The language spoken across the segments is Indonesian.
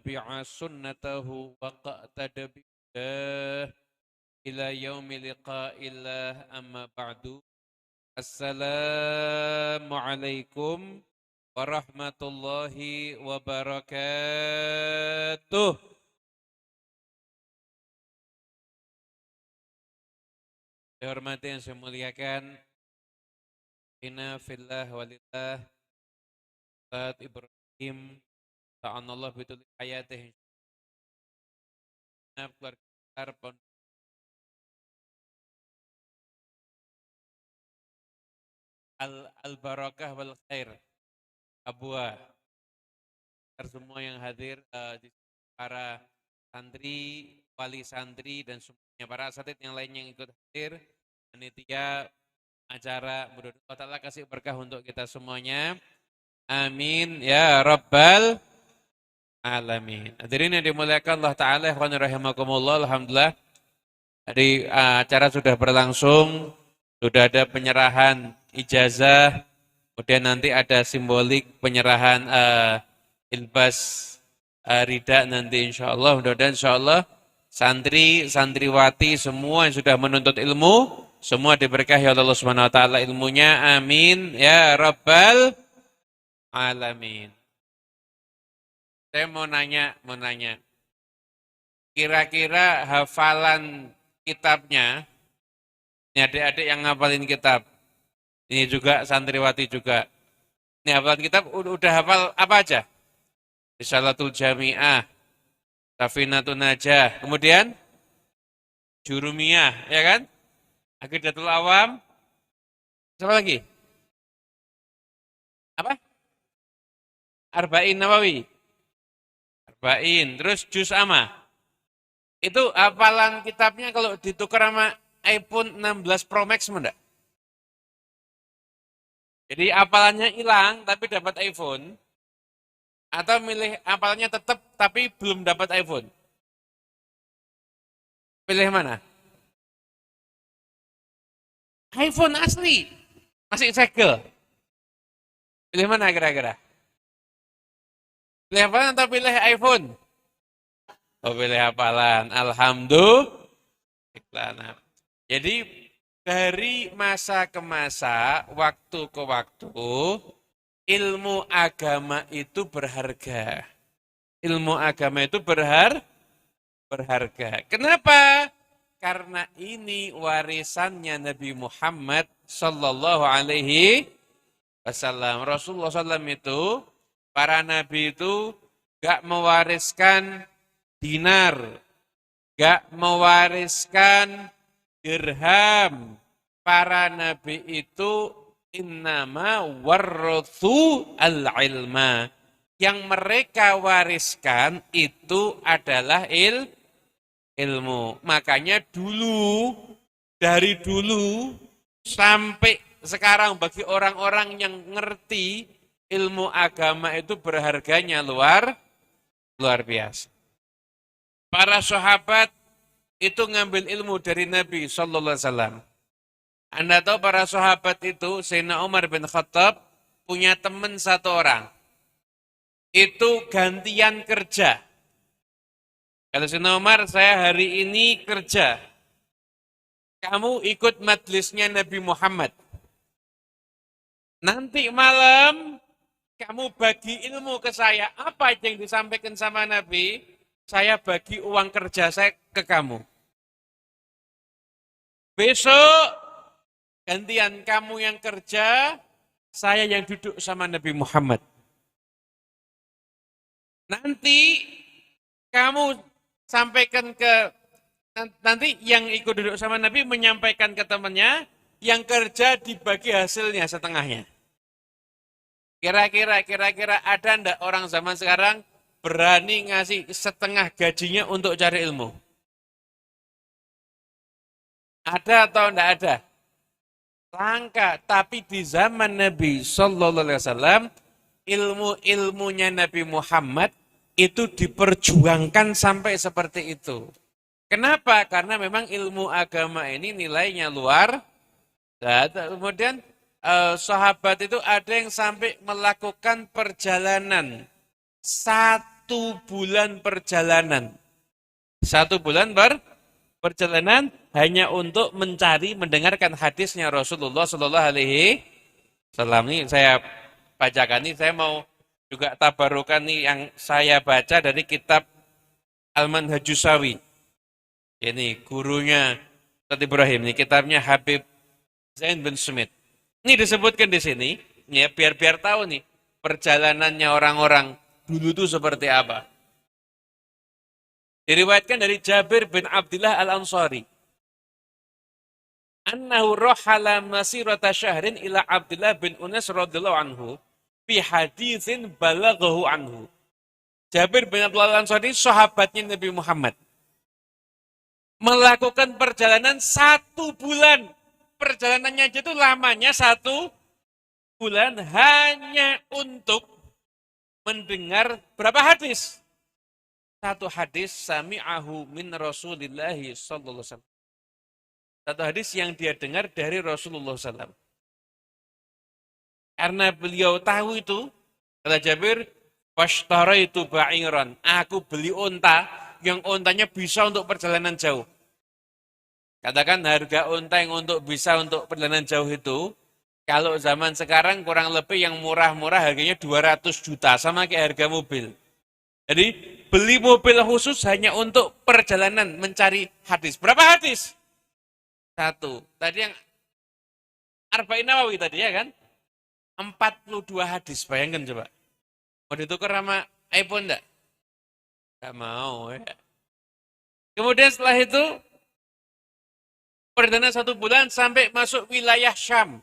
tabi'a sunnatahu wa qa'tada bidah ila yaumi liqa'illah amma ba'du. Assalamualaikum warahmatullahi wabarakatuh. Dihormati yang saya muliakan, inna fillah walillah, Ustaz Ibrahim ta'anallah bitul hayatih, keluarga besar Al-Barakah wal Khair Abua, semua yang hadir, di para santri, wali santri dan semuanya, para asatid yang lainnya yang ikut hadir, panitia acara, mudah-mudahan Allah Ta'ala kasih berkah untuk kita semuanya. Amin ya rabbal alamin. Hadirin yang dimuliakan Allah Ta'ala, ikhwan rahimakumullah, alhamdulillah di acara sudah berlangsung, sudah ada penyerahan ijazah, kemudian nanti ada simbolik penyerahan ilbas rida nanti insyaallah. Mudah-mudahan insyaallah santri, santriwati semua yang sudah menuntut ilmu, semua diberkahi oleh Allah Subhanahu wa taala ilmunya. Amin ya rabbal alamin. Saya mau nanya. Kira-kira hafalan kitabnya, ini adik-adik yang ngapalin kitab, ini juga santriwati juga. Ini hafalan kitab udah hafal apa aja? Risalatul Jami'ah, Safinatun Najah, kemudian Jurumiyah, ya kan? Aqidatul Awam, siapa lagi? Apa? Arba'in Nawawi. Arba'in, terus Juz Amma. Itu hafalan kitabnya kalau ditukar sama iPhone 16 Pro Max enggak? Jadi hafalannya hilang tapi dapat iPhone, atau milih hafalannya tetap tapi belum dapat iPhone? Pilih mana? iPhone asli, masih segel. Pilih mana kira-kira? Pilih hafalan atau pilih iPhone? Oh, pilih hafalan. Alhamdulillah. Jadi dari masa ke masa, waktu ke waktu, ilmu agama itu berharga. Ilmu agama itu berharga. Kenapa? Karena ini warisannya Nabi Muhammad sallallahu alaihi wasallam. Rasulullah SAW itu, para nabi itu gak mewariskan dinar, gak mewariskan dirham. Para nabi itu innama warrathu al-ilma. Yang mereka wariskan itu adalah ilmu. Makanya dari dulu sampai sekarang bagi orang-orang yang ngerti ilmu agama itu berharganya luar biasa. Para sahabat itu ngambil ilmu dari Nabi sallallahu alaihi wasallam. Anda tahu para sahabat itu, Sayyidina Umar bin Khattab punya teman satu orang. Itu gantian kerja. Kalau Sayyidina Umar, saya hari ini kerja. Kamu ikut majlisnya Nabi Muhammad. Nanti malam kamu bagi ilmu ke saya. Apa yang disampaikan sama Nabi? Saya bagi uang kerja saya ke kamu. Besok gantian kamu yang kerja, saya yang duduk sama Nabi Muhammad. Nanti kamu sampaikan nanti yang ikut duduk sama Nabi menyampaikan ke temannya, yang kerja dibagi hasilnya setengahnya. Kira-kira ada enggak orang zaman sekarang berani ngasih setengah gajinya untuk cari ilmu? Ada atau enggak ada? Langka. Tapi di zaman Nabi Sallallahu Alaihi Wasallam, ilmunya Nabi Muhammad itu diperjuangkan sampai seperti itu. Kenapa? Karena memang ilmu agama ini nilainya luar. Kemudian sahabat itu ada yang sampai melakukan perjalanan 1 1 bulan perjalanan. 1 bulan perjalanan hanya untuk mencari, mendengarkan hadisnya Rasulullah Sallallahu Alaihi Wasallam. Ini saya bacakan, ini saya mau juga tabarukan nih yang saya baca dari kitab Al-Manhajus Sawi. Ini gurunya Ustaz Ibrahim, ini kitabnya Habib Zain bin Sumit. Ini disebutkan di sini, ya biar tahu nih perjalanannya orang-orang dulu itu seperti apa. Diriwayatkan dari Jabir bin Abdullah Al-Ansari. Annahu rahala masirata syahrin ila Abdullah bin Unas radhiyallahu anhu fi haditsin balaghahu anhu. Jabir bin Abdullah Al-Ansari sahabatnya Nabi Muhammad. Melakukan perjalanan 1 bulan. Perjalanannya aja itu lamanya 1 bulan hanya untuk mendengar berapa hadis? 1 hadis sami'ahu min Rasulillahi sallallahu alaihi wasallam. 1 hadis yang dia dengar dari Rasulullah SAW. Karena beliau tahu itu, kata Jabir, washtaraitu ba'iran. Aku beli unta yang untanya bisa untuk perjalanan jauh. Katakan harga unta yang bisa untuk perjalanan jauh itu, kalau zaman sekarang kurang lebih yang murah-murah harganya 200 juta, sama kayak harga mobil. Jadi beli mobil khusus hanya untuk perjalanan mencari hadis. Berapa hadis? 1. Tadi yang Arba'in Nawawi tadi ya kan? 42 hadis, bayangkan coba. Mau ditukar sama iPhone enggak? Enggak mau ya. Kemudian setelah itu, perjalanan 1 bulan sampai masuk wilayah Syam.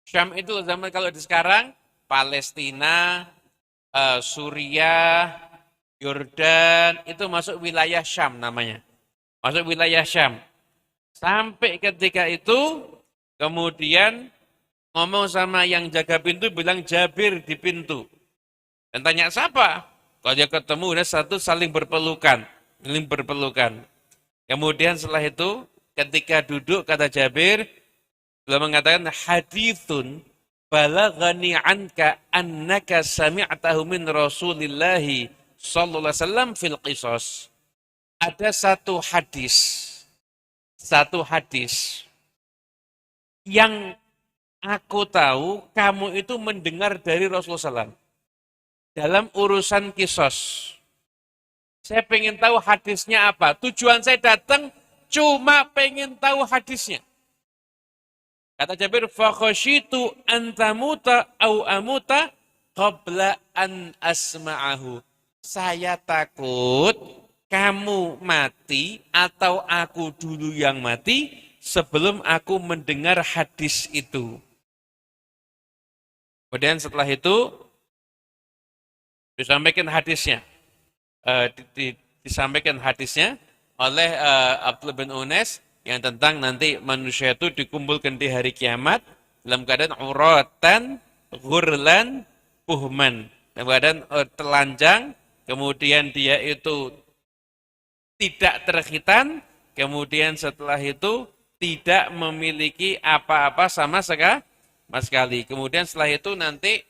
Syam itu zaman kalau di sekarang, Palestina, Suriah, Yordan, itu masuk wilayah Syam namanya. Masuk wilayah Syam. Sampai ketika itu, kemudian ngomong sama yang jaga pintu, bilang Jabir di pintu. Dan tanya siapa? Kalau dia ketemu, udah satu saling berpelukan. Kemudian setelah itu, ketika duduk, kata Jabir, beliau mengatakan, hadithun balaghani anka annaka sami'tahu min Rasulillahi sallallahu alaihi wasallam fil qisas. Ada satu hadis yang aku tahu kamu itu mendengar dari Rasulullah SAW dalam urusan kisos. Saya pengen tahu hadisnya apa. Tujuan saya datang cuma pengen tahu hadisnya. Kata Jabir, fakhashitu an tamuta au amuta qabla an asma'ahu. Saya takut kamu mati atau aku dulu yang mati sebelum aku mendengar hadis itu. Kemudian setelah itu disampaikan hadisnya. Disampaikan hadisnya oleh Abdullah bin Unas yang tentang nanti manusia itu dikumpulkan di hari kiamat dalam keadaan uratan, ghurlan, buhman. Dalam keadaan telanjang, kemudian dia itu tidak terkhitan, kemudian setelah itu tidak memiliki apa-apa sama sekali. Kemudian setelah itu nanti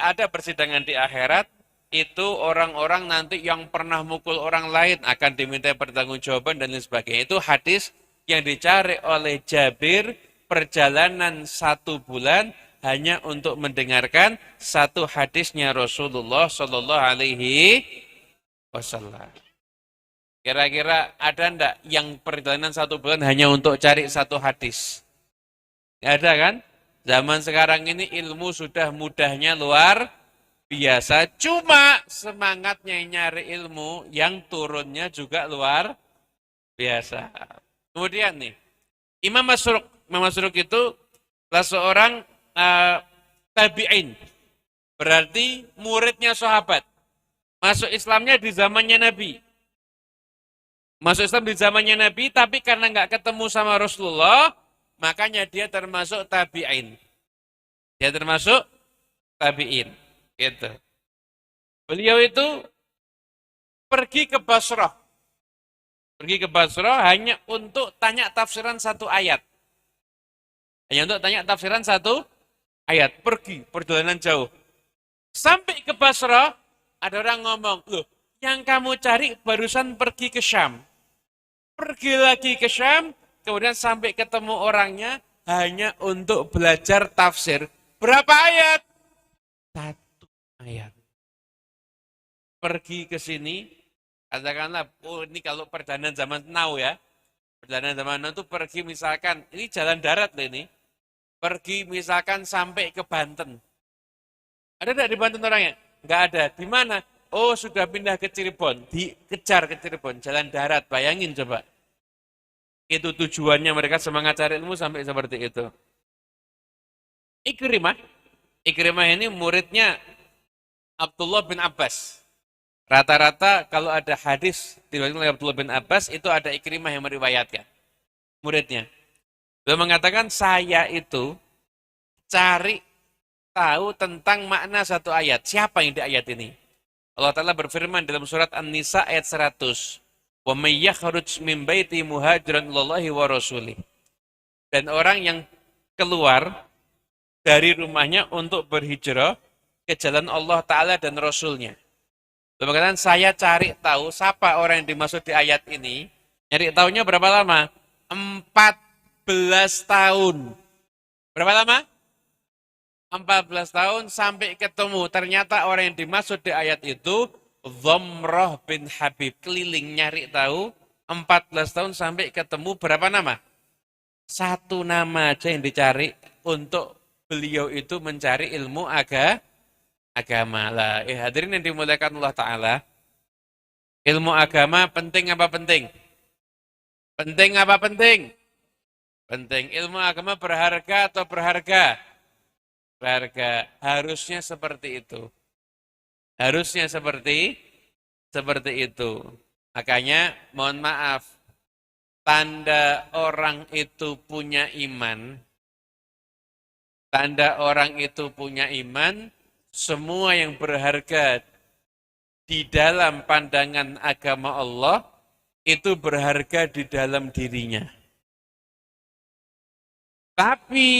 ada persidangan di akhirat, itu orang-orang nanti yang pernah mukul orang lain akan diminta pertanggungjawaban dan lain sebagainya. Itu hadis yang dicari oleh Jabir, perjalanan 1 bulan hanya untuk mendengarkan 1 hadisnya Rasulullah Sallallahu Alaihi Wasallam. Kira-kira ada enggak yang perjalanan 1 bulan hanya untuk cari 1 hadis? Nggak ada kan? Zaman sekarang ini ilmu sudah mudahnya luar biasa. Cuma semangatnya nyari ilmu yang turunnya juga luar biasa. Kemudian nih, Imam Masruq itu salah seorang tabi'in. Berarti muridnya sahabat. Masuk Islamnya di zamannya Nabi. Masuk Islam di zamannya Nabi, tapi karena nggak ketemu sama Rasulullah, makanya dia termasuk tabi'in. Dia termasuk tabi'in. Gitu. Beliau itu pergi ke Basrah. Pergi ke Basrah hanya untuk tanya tafsiran 1 ayat. Hanya untuk tanya tafsiran 1 ayat. Pergi, perjalanan jauh. Sampai ke Basrah, Ada orang ngomong, loh, yang kamu cari barusan pergi ke Syam. Pergi lagi ke Syam, kemudian sampai ketemu orangnya hanya untuk belajar tafsir. Berapa ayat? Satu ayat. Pergi ke sini, katakanlah, oh ini kalau perdana zaman now ya. Perdana zaman now itu pergi misalkan, ini jalan darat loh ini. Pergi misalkan sampai ke Banten. Ada tidak di Banten orangnya? Enggak ada. Di mana? Oh sudah pindah ke Cirebon. Dikejar ke Cirebon. Jalan darat. Bayangin coba. Itu tujuannya mereka semangat cari ilmu sampai seperti itu. Ikrimah. Ikrimah ini muridnya Abdullah bin Abbas. Rata-rata kalau ada hadis diriwayatkan oleh Abdullah bin Abbas itu ada Ikrimah yang meriwayatkan. Muridnya. Beliau mengatakan saya itu cari tahu tentang makna satu ayat. Siapa yang di ayat ini? Allah Ta'ala berfirman dalam surat An-Nisa ayat 100. Wa may yakhruj min baiti muhajiran ilallahi wa rasulih. Dan orang yang keluar dari rumahnya untuk berhijrah ke jalan Allah Ta'ala dan Rasulnya. Kemudian saya cari tahu siapa orang yang dimaksud di ayat ini. Nyari tahunya berapa lama? 14 tahun. Berapa lama? 14 tahun sampai ketemu. Ternyata orang yang dimaksud di ayat itu Dhamrah bin Habib. Keliling nyari tahu 14 tahun sampai ketemu berapa nama? Satu nama aja yang dicari untuk beliau itu mencari ilmu agama. Lah, hadirin yang dimuliakan Allah Ta'ala. Ilmu agama penting apa penting? Penting apa penting? Penting. Ilmu agama berharga atau berharga? Berharga. Harusnya seperti itu. Harusnya seperti itu. Makanya mohon maaf, tanda orang itu punya iman, semua yang berharga di dalam pandangan agama Allah, itu berharga di dalam dirinya. Tapi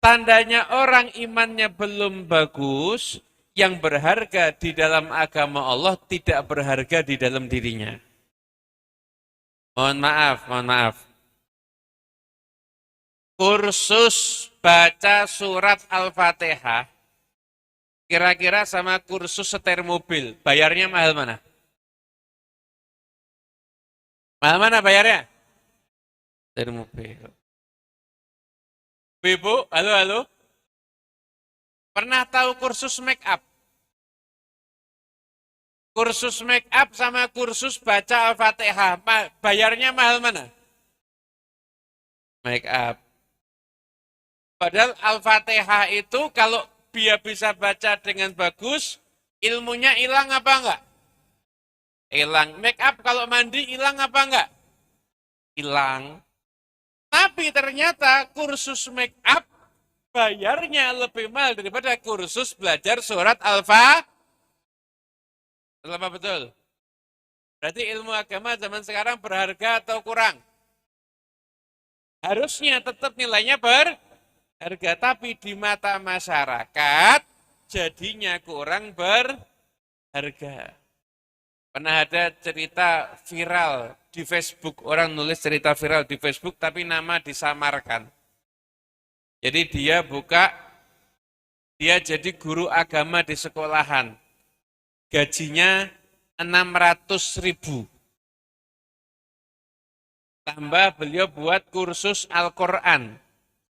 tandanya orang imannya belum bagus, yang berharga di dalam agama Allah tidak berharga di dalam dirinya. Mohon maaf. Kursus baca surat Al-Fatihah, kira-kira sama kursus setir mobil, bayarnya mahal mana? Mahal mana bayarnya? Setir mobil. Ibu, halo. Pernah tahu kursus make up? Kursus make up sama kursus baca Al-Fatihah, bayarnya mahal mana? Make up. Padahal Al-Fatihah itu kalau dia bisa baca dengan bagus, ilmunya hilang apa enggak? Hilang. Make up kalau mandi hilang apa enggak? Hilang. Tapi ternyata kursus make up bayarnya lebih mahal daripada kursus belajar surat Al-Fatihah. Betul apa betul? Berarti ilmu agama zaman sekarang berharga atau kurang? Harusnya tetap nilainya berharga, tapi di mata masyarakat jadinya kurang berharga. Pernah ada cerita viral di Facebook, orang nulis cerita viral di Facebook tapi nama disamarkan. Jadi dia jadi guru agama di sekolahan. Gajinya 600.000. Tambah beliau buat kursus Al-Quran.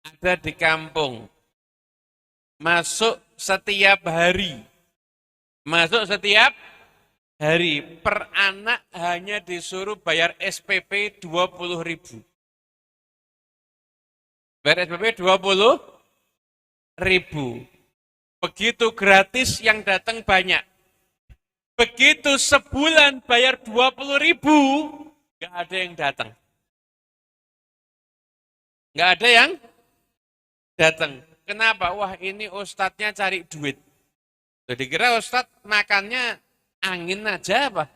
Ada di kampung. Masuk setiap hari. Per anak hanya disuruh bayar SPP 20.000. Bayar SPP 20.000. Begitu gratis yang datang banyak. Begitu sebulan bayar 20.000, nggak ada yang datang. Nggak ada yang datang. Kenapa? Wah ini ustadznya cari duit. Jadi kira ustadz makannya angin aja apa?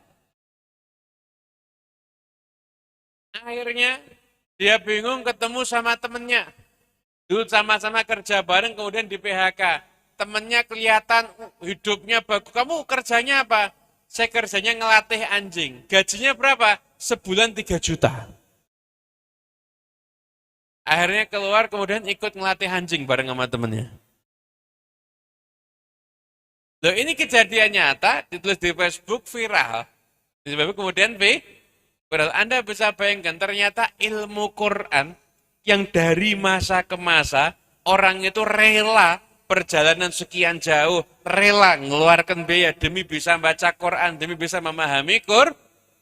Akhirnya dia bingung ketemu sama temennya. Dulu sama-sama kerja bareng kemudian di PHK. temennya kelihatan hidupnya bagus. Kamu kerjanya apa? Saya kerjanya ngelatih anjing. Gajinya berapa? Sebulan 3 juta. Akhirnya keluar kemudian ikut ngelatih anjing bareng sama temennya. Loh ini kejadian nyata, ditulis di Facebook viral. Di Facebook kemudian viral. Anda bisa bayangkan ternyata ilmu Quran yang dari masa ke masa orang itu rela perjalanan sekian jauh, rela ngeluarkan biaya demi bisa baca Quran, demi bisa memahami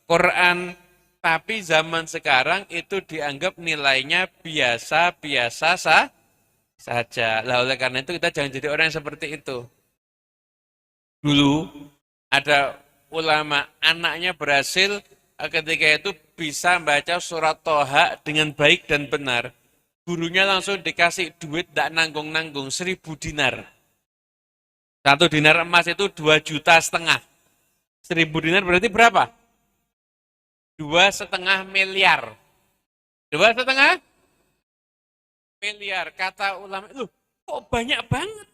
Quran. Tapi zaman sekarang itu dianggap nilainya biasa-biasa saja. Lah oleh karena itu kita jangan jadi orang yang seperti itu. Dulu ada ulama, anaknya berhasil ketika itu bisa baca surat Toha dengan baik dan benar. Gurunya langsung dikasih duit, tidak nanggung-nanggung, 1.000 dinar. 1 dinar emas itu 2,5 juta. 1.000 dinar berarti berapa? 2,5 miliar. 2,5 miliar. Kata ulama, loh kok banyak banget?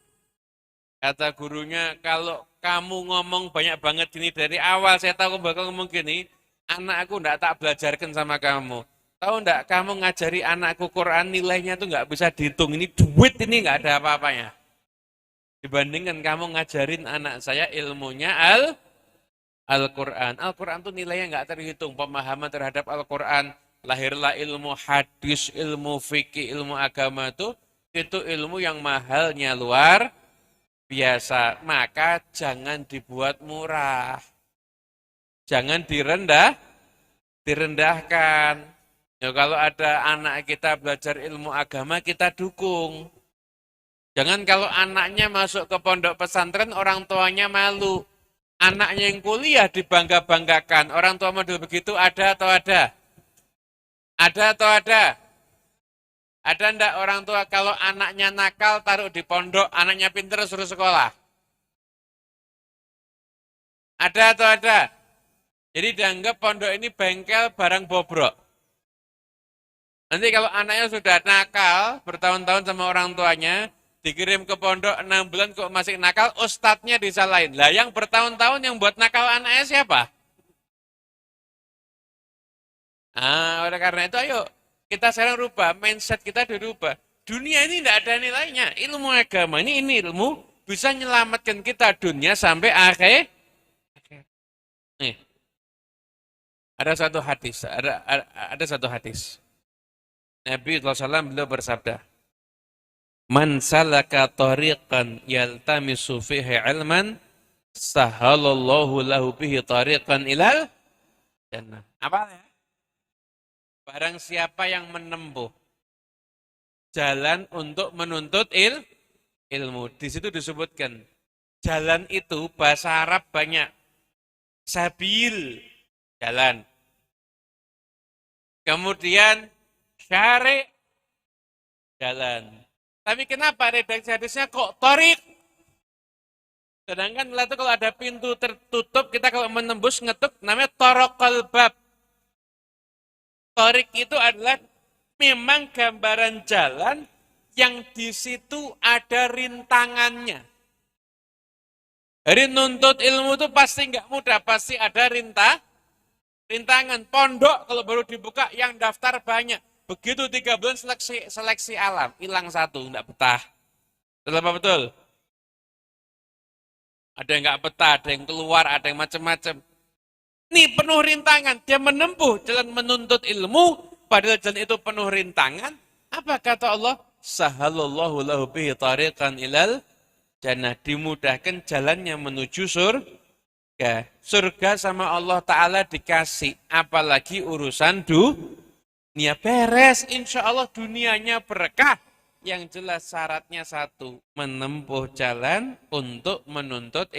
Kata gurunya, kalau kamu ngomong banyak banget gini dari awal, saya tahu kamu bakal ngomong gini, anak aku enggak tak belajarkan sama kamu. Tahu enggak, kamu ngajari anakku Quran, nilainya tuh enggak bisa dihitung. Ini duit ini enggak ada apa-apanya. Dibandingkan kamu ngajarin anak saya ilmunya Al-Quran. Al-Quran tuh nilainya enggak terhitung. Pemahaman terhadap Al-Quran, lahirlah ilmu hadis, ilmu fikih, ilmu agama itu ilmu yang mahalnya luar biasa, maka jangan dibuat murah. Jangan direndahkan. Ya, kalau ada anak kita belajar ilmu agama, kita dukung. Jangan kalau anaknya masuk ke pondok pesantren, orang tuanya malu. Anaknya yang kuliah dibangga-banggakan. Orang tua model begitu ada atau ada? Ada atau ada? Ada enggak orang tua kalau anaknya nakal taruh di pondok, anaknya pinter suruh sekolah? Ada atau ada? Jadi dianggap pondok ini bengkel barang bobrok. Nanti kalau anaknya sudah nakal, bertahun-tahun sama orang tuanya, dikirim ke pondok 6 bulan kok masih nakal, ustadznya disalahin. Lah yang bertahun-tahun yang buat nakal anaknya siapa? Oleh karena itu ayo kita sekarang rubah, mindset kita dirubah. Dunia ini tidak ada nilainya. Ilmu agama ini ilmu bisa menyelamatkan kita dunia sampai akhir. Nih, ada satu hadis, ada satu hadis. Nabi SAW beliau bersabda, "Man salaka tariqan yaltamisu fihi ilman, sahalallahu lahu bihi tariqan ilal jannah." Apa ya? Barang siapa yang menempuh jalan untuk menuntut ilmu. Di situ disebutkan, jalan itu bahasa Arab banyak. Sabil, jalan. Kemudian syari, jalan. Tapi kenapa redaksi hadisnya kok torik? Sedangkan itu kalau ada pintu tertutup, kita kalau menembus ngetuk namanya torokal bab. Torik itu adalah memang gambaran jalan yang di situ ada rintangannya. Jadi nuntut ilmu itu pasti nggak mudah, pasti ada rintangan. Pondok kalau baru dibuka yang daftar banyak. Begitu 3 bulan seleksi alam, hilang satu, nggak betah. Betul apa betul? Ada yang nggak betah, ada yang keluar, ada yang macam-macam. Ini penuh rintangan, dia menempuh jalan menuntut ilmu, padahal jalan itu penuh rintangan. Apa kata Allah? Sahalallahu lahu bihi tariqan ilal jannah, dimudahkan jalannya menuju surga. Surga sama Allah Ta'ala dikasih, apalagi urusan dunia beres. Insya Allah dunianya berkah. Yang jelas syaratnya satu, menempuh jalan untuk menuntut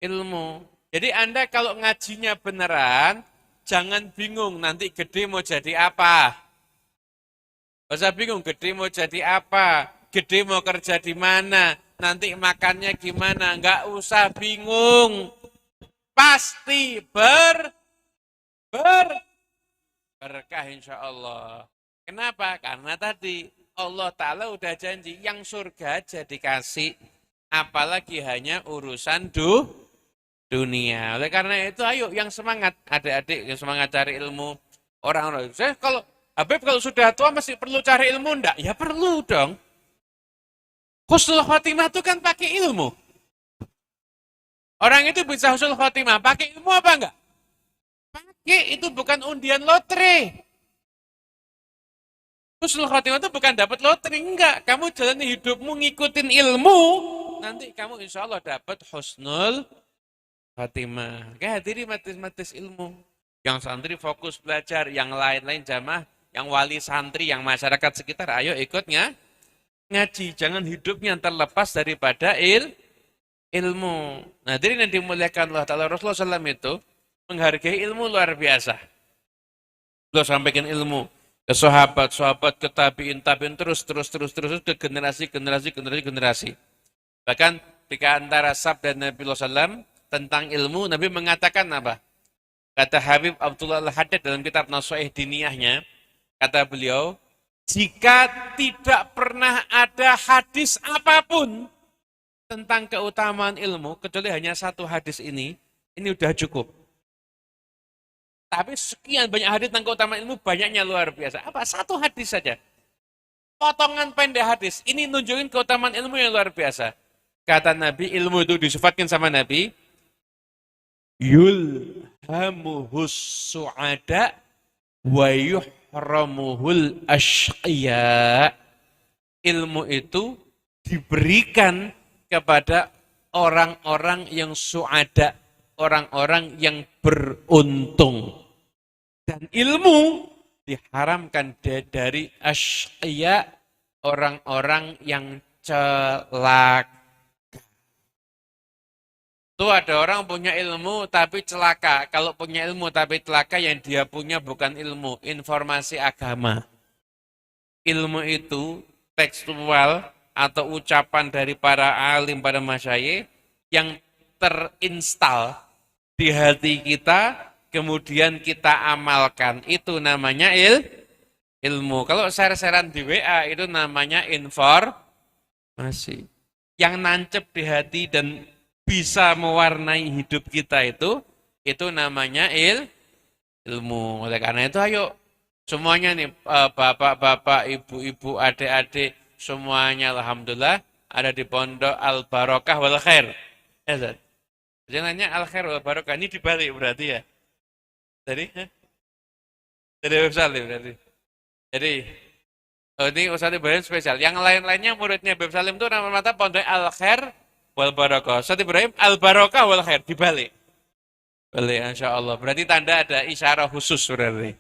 ilmu. Jadi Anda kalau ngajinya beneran, jangan bingung nanti gede mau jadi apa. Gak usah bingung, gede mau jadi apa, gede mau kerja di mana, nanti makannya gimana, nggak usah bingung. Pasti berkah insya Allah. Kenapa? Karena tadi Allah Ta'ala udah janji, yang surga aja dikasih, apalagi hanya urusan dunia. Oleh karena itu, ayo yang semangat, adik-adik yang semangat cari ilmu. Orang-orang, saya kalau Habib kalau sudah tua masih perlu cari ilmu enggak? Ya perlu dong. Husnul khotimah itu kan pakai ilmu. Orang itu bisa husnul khotimah, pakai ilmu apa enggak? Pakai, itu bukan undian lotre. Husnul khotimah itu bukan dapat lotre, enggak. Kamu jalani hidupmu ngikutin ilmu, nanti kamu insya Allah dapat husnul khotimah. Hadiri matis-matis ilmu. Yang santri fokus belajar, yang lain-lain jamaah, yang wali santri, yang masyarakat sekitar, ayo ikutnya ngaji. Jangan hidupnya terlepas daripada ilmu. Nah, hadirin yang dimuliakan Allah Ta'ala, Rasulullah SAW itu menghargai ilmu luar biasa. Beliau sampaikan ilmu ke sahabat, ke tabiin, terus ke generasi. Bahkan ketika antara sabda Nabi SAW tentang ilmu, Nabi mengatakan apa? Kata Habib Abdullah Al-Haddad dalam kitab Nasihat Diniyahnya, kata beliau, jika tidak pernah ada hadis apapun tentang keutamaan ilmu, kecuali hanya satu hadis ini udah cukup. Tapi sekian banyak hadis tentang keutamaan ilmu, banyaknya luar biasa. Apa? Satu hadis saja. Potongan pendek hadis. Ini nunjukin keutamaan ilmu yang luar biasa. Kata Nabi, ilmu itu disifatkan sama Nabi, yulhamuhus su'ada wa yuhramuhul ashqiya. Ilmu itu diberikan kepada orang-orang yang su'ada, orang-orang yang beruntung. Dan ilmu diharamkan dari ashqiya, orang-orang yang celaka. Tuh ada orang punya ilmu tapi celaka. Kalau punya ilmu tapi celaka, yang dia punya bukan ilmu, informasi agama. Ilmu itu tekstual atau ucapan dari para alim, para masyayikh yang terinstal di hati kita, kemudian kita amalkan. Itu namanya ilmu. Kalau share-sharean di WA itu namanya informasi. Yang nancep di hati dan bisa mewarnai hidup kita itu namanya ilmu. Oleh karena itu ayo semuanya nih, bapak-bapak, ibu-ibu, adik-adik, semuanya alhamdulillah ada di Pondok Al Barokah wal Khair. Ya, Zat. Jangannya Al Khair wal Barokah, ini dibalik berarti ya. Dari Habib Salim berarti. Jadi ini Ustaz Ibrahim spesial. Yang lain-lainnya muridnya Habib Salim itu nama mata Pondok Al Khair wal Barokah. Ustaz Ibrahim Al Barokah wal Khair, dibalik. Balik, insya Allah. Berarti tanda ada isyarah khusus berarti.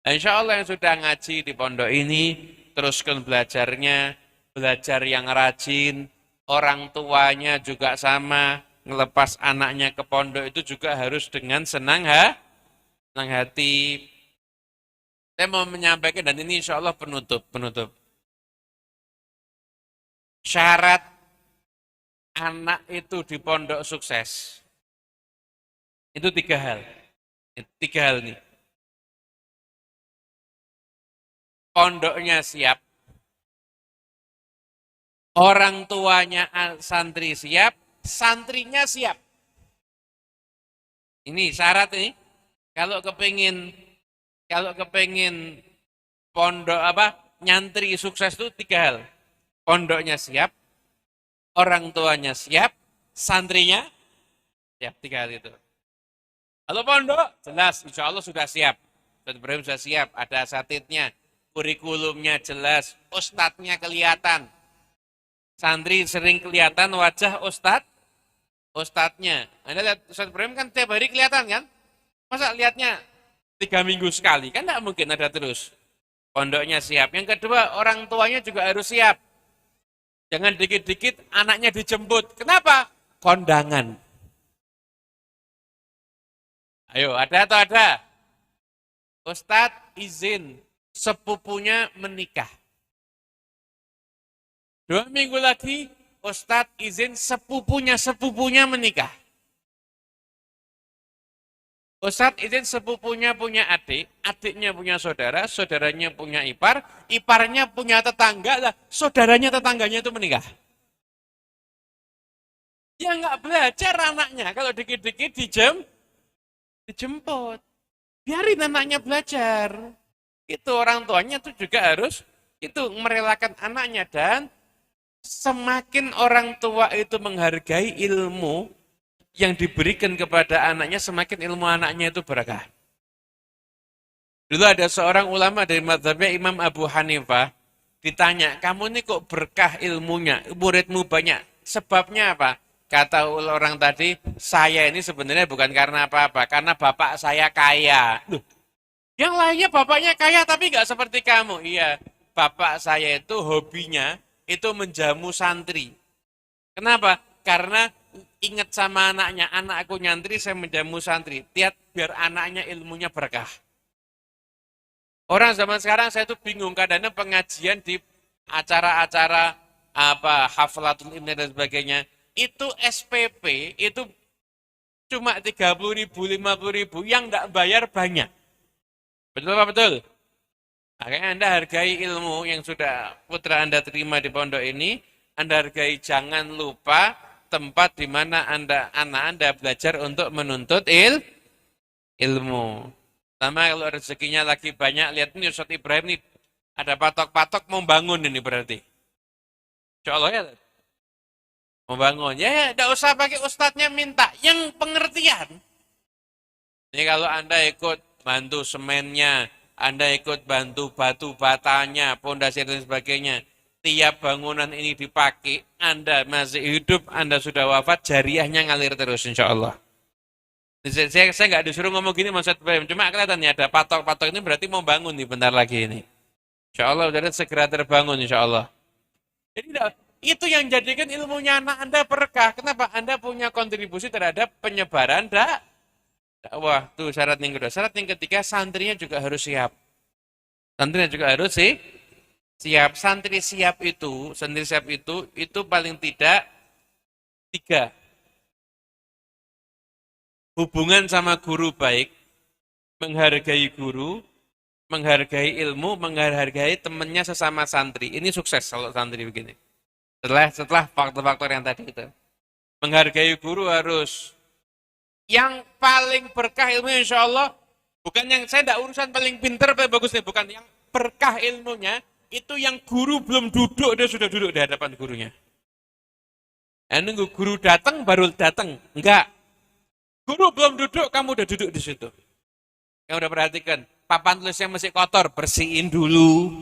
Insya Allah yang sudah ngaji di pondok ini, teruskan belajarnya, belajar yang rajin. Orang tuanya juga sama, ngelepas anaknya ke pondok itu juga harus dengan senang hati. Saya mau menyampaikan, dan ini insya Allah penutup. Syarat anak itu di pondok sukses, itu 3 hal. 3 hal nih. Pondoknya siap, orang tuanya santri siap, santrinya siap. Ini syarat ini. Kalau kepingin pondok nyantri sukses itu 3 hal. Pondoknya siap, orang tuanya siap, santrinya siap. 3 hal itu. Kalau pondok jelas, insya Allah sudah siap. Ustaz Ibrahim sudah siap, ada asatidnya, kurikulumnya jelas, ustadznya kelihatan. Santri sering kelihatan wajah ustadznya. Anda lihat Ustaz Ibrahim kan tiap hari kelihatan kan? Masa lihatnya 3 minggu sekali? Kan tidak mungkin ada terus. Pondoknya siap. Yang kedua, orang tuanya juga harus siap. Jangan dikit-dikit anaknya dijemput. Kenapa? Kondangan. Ayo, ada atau ada? Ustadz izin sepupunya menikah. 2 minggu lagi, Ustadz izin sepupunya menikah. Ustadz izin sepupunya punya adik, adiknya punya saudara, saudaranya punya ipar, iparnya punya tetangga, lah saudaranya tetangganya itu menikah. Ya nggak belajar anaknya. Kalau dikit-dikit dijemput. Biarin anaknya belajar. Itu orang tuanya tuh juga harus itu merelakan anaknya dan semakin orang tua itu menghargai ilmu yang diberikan kepada anaknya, semakin ilmu anaknya itu berkah. Dulu ada seorang ulama dari mazhabnya Imam Abu Hanifah, ditanya, kamu ini kok berkah ilmunya, muridmu banyak, sebabnya apa? Kata orang tadi, saya ini sebenarnya bukan karena apa-apa, karena bapak saya kaya. Loh, yang lainnya bapaknya kaya tapi nggak seperti kamu. Iya, bapak saya itu hobinya itu menjamu santri. Kenapa? Karena ingat sama anaknya, anakku nyantri, saya menjamu santri. Tiap biar anaknya ilmunya berkah. Orang zaman sekarang saya tuh bingung, kadang-kadang pengajian di acara-acara apa haflatul ilmi dan sebagainya, itu SPP itu cuma 30.000, 50.000, yang nggak bayar banyak. Betul apa betul? Makanya Anda hargai ilmu yang sudah putra Anda terima di pondok ini, Anda hargai, jangan lupa tempat di mana anak Anda belajar untuk menuntut ilmu. Sama kalau rezekinya lagi banyak, lihat ini Ustaz Ibrahim nih, ada patok-patok mau bangun ini berarti. Insya Allah ya, mau bangun. Ya, tidak usah pakai ustadznya minta, yang pengertian. Ini kalau Anda ikut bantu semennya, Anda ikut bantu batu batanya, pondasi dan sebagainya, tiap bangunan ini dipakai, Anda masih hidup, Anda sudah wafat, jariahnya ngalir terus insya Allah. Saya nggak disuruh ngomong gini Mas Ibrahim, cuma kelihatan ya ada patok-patok ini berarti mau bangun nih bentar lagi ini. Insya Allah udah segera terbangun insya Allah. Jadi itu yang jadikan ilmunya anak Anda berkah. Kenapa? Anda punya kontribusi terhadap penyebaran dakwah. Tuh syarat yang kedua. Syarat yang ketiga, santrinya juga harus siap. Santrinya juga harus siap. Santri siap itu paling tidak 3. Hubungan sama guru baik, menghargai guru, menghargai ilmu, menghargai temannya sesama santri. Ini sukses kalau santri begini. Setelah faktor-faktor yang tadi itu. Menghargai guru harus. Yang paling berkah ilmu insya Allah, bukan yang saya tidak urusan paling pinter, paling bagus nih, bukan yang berkah ilmunya, itu yang guru belum duduk, dia sudah duduk di hadapan gurunya. Nunggu guru datang baru datang. Enggak. Guru belum duduk, kamu udah duduk di situ. Yang udah perhatikan, papan tulisnya masih kotor, bersihin dulu.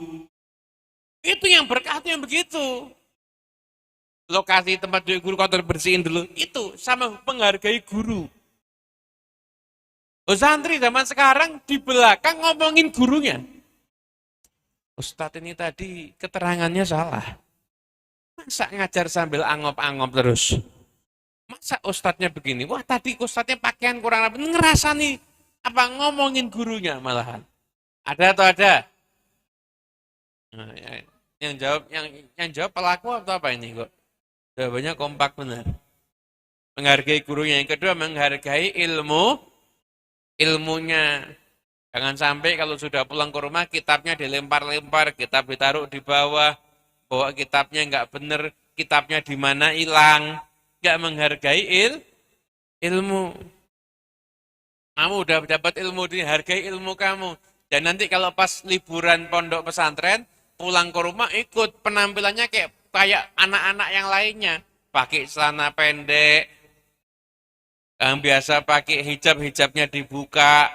Itu yang berkah, itu yang begitu. Lokasi tempat duduk guru kotor, bersihin dulu. Itu sama menghargai guru. Santri zaman sekarang di belakang ngomongin gurunya. Ustadz ini tadi keterangannya salah. Masa ngajar sambil angop-angop terus? Masa ustadznya begini? Wah tadi ustadznya pakaian kurang rapi. Ngerasa nih apa ngomongin gurunya malahan. Ada atau ada? Nah, yang jawab pelaku atau apa ini kok? Jawabannya kompak benar. Menghargai gurunya. Yang kedua menghargai ilmunya. Jangan sampai kalau sudah pulang ke rumah kitabnya dilempar-lempar, kitab ditaruh di bawah, bawa kitabnya nggak bener, kitabnya di mana hilang. Gak menghargai ilmu. Kamu udah dapat ilmu, dihargai ilmu kamu. Dan nanti kalau pas liburan pondok pesantren, pulang ke rumah ikut penampilannya kayak anak-anak yang lainnya. Pakai celana pendek, yang biasa pakai hijabnya dibuka.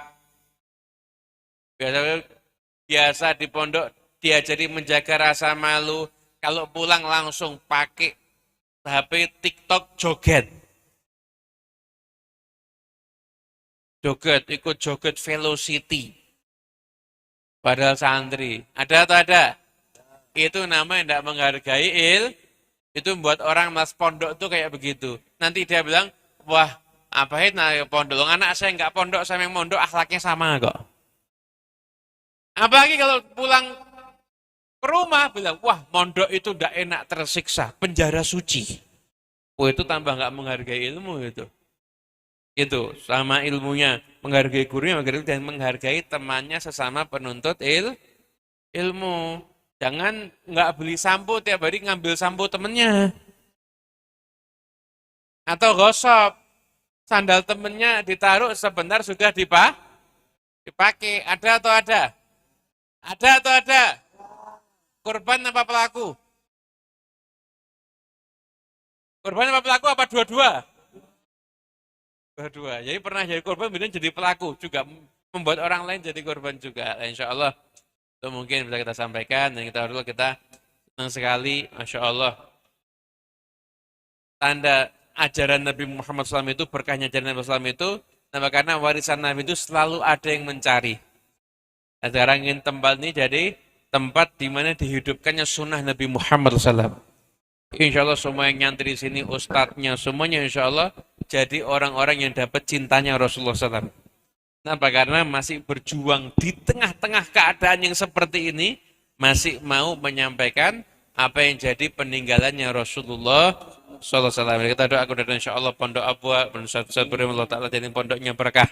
Biasa di pondok diajari menjaga rasa malu. Kalau pulang langsung pakai HP TikTok joget. Ikut joget Velocity. Padahal santri. Ada atau ada? Itu namanya tidak menghargai itu membuat orang mas pondok itu kayak begitu. Nanti dia bilang, wah, apa itu pondok? Anak saya nggak pondok sama yang mondok akhlaknya sama kok. Apalagi kalau pulang ke rumah bilang, wah mondok itu tidak enak, tersiksa, penjara suci. Oh itu tambah nggak menghargai ilmu itu. Itu sama ilmunya, menghargai gurunya, dan menghargai temannya sesama penuntut ilmu. Jangan nggak beli sampo tiap hari ngambil sampo temennya. Atau gosok. Sandal temennya ditaruh sebentar sudah dipakai. Ada atau ada? Ada atau ada? Korban apa pelaku? Korban apa pelaku apa dua-dua? Dua-dua. Jadi pernah jadi korban, kemudian jadi pelaku juga membuat orang lain jadi korban juga. Insya Allah itu mungkin bisa kita sampaikan dan kita senang sekali, Masya Allah. Tanda ajaran Nabi Muhammad SAW itu, berkahnya ajaran Nabi SAW itu, karena warisan Nabi itu selalu ada yang mencari. Nah, sekarang ingin tempat ini jadi tempat di mana dihidupkannya sunnah Nabi Muhammad SAW. Insya Allah semua yang nyantri di sini, ustadznya, semuanya insya Allah jadi orang-orang yang dapat cintanya Rasulullah SAW. Kenapa? Karena masih berjuang di tengah-tengah keadaan yang seperti ini, masih mau menyampaikan apa yang jadi peninggalannya Rasulullah SAW. Kita doakan dan insya Allah pondok Abwa, Allah Ta'ala jadi pondoknya berkah.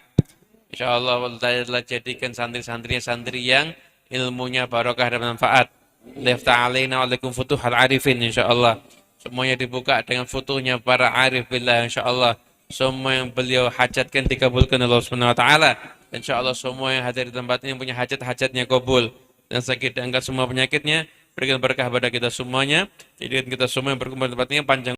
Insya Allah Allah jadikan santri yang ilmunya barokah dan manfaat. Lifta alaina wa alaikum futuhal arifin insya Allah. Semuanya dibuka dengan futuhnya para arif billah insya Allah. Semua yang beliau hajatkan dikabulkan Allah Subhanahu wa taala. Insya Allah semua yang hadir di tempat ini punya hajat-hajatnya kabul dan sakit diangkat semua penyakitnya. Berikan berkah pada kita semuanya. Jadikan kita semua yang berkumpul di tempat ini panjang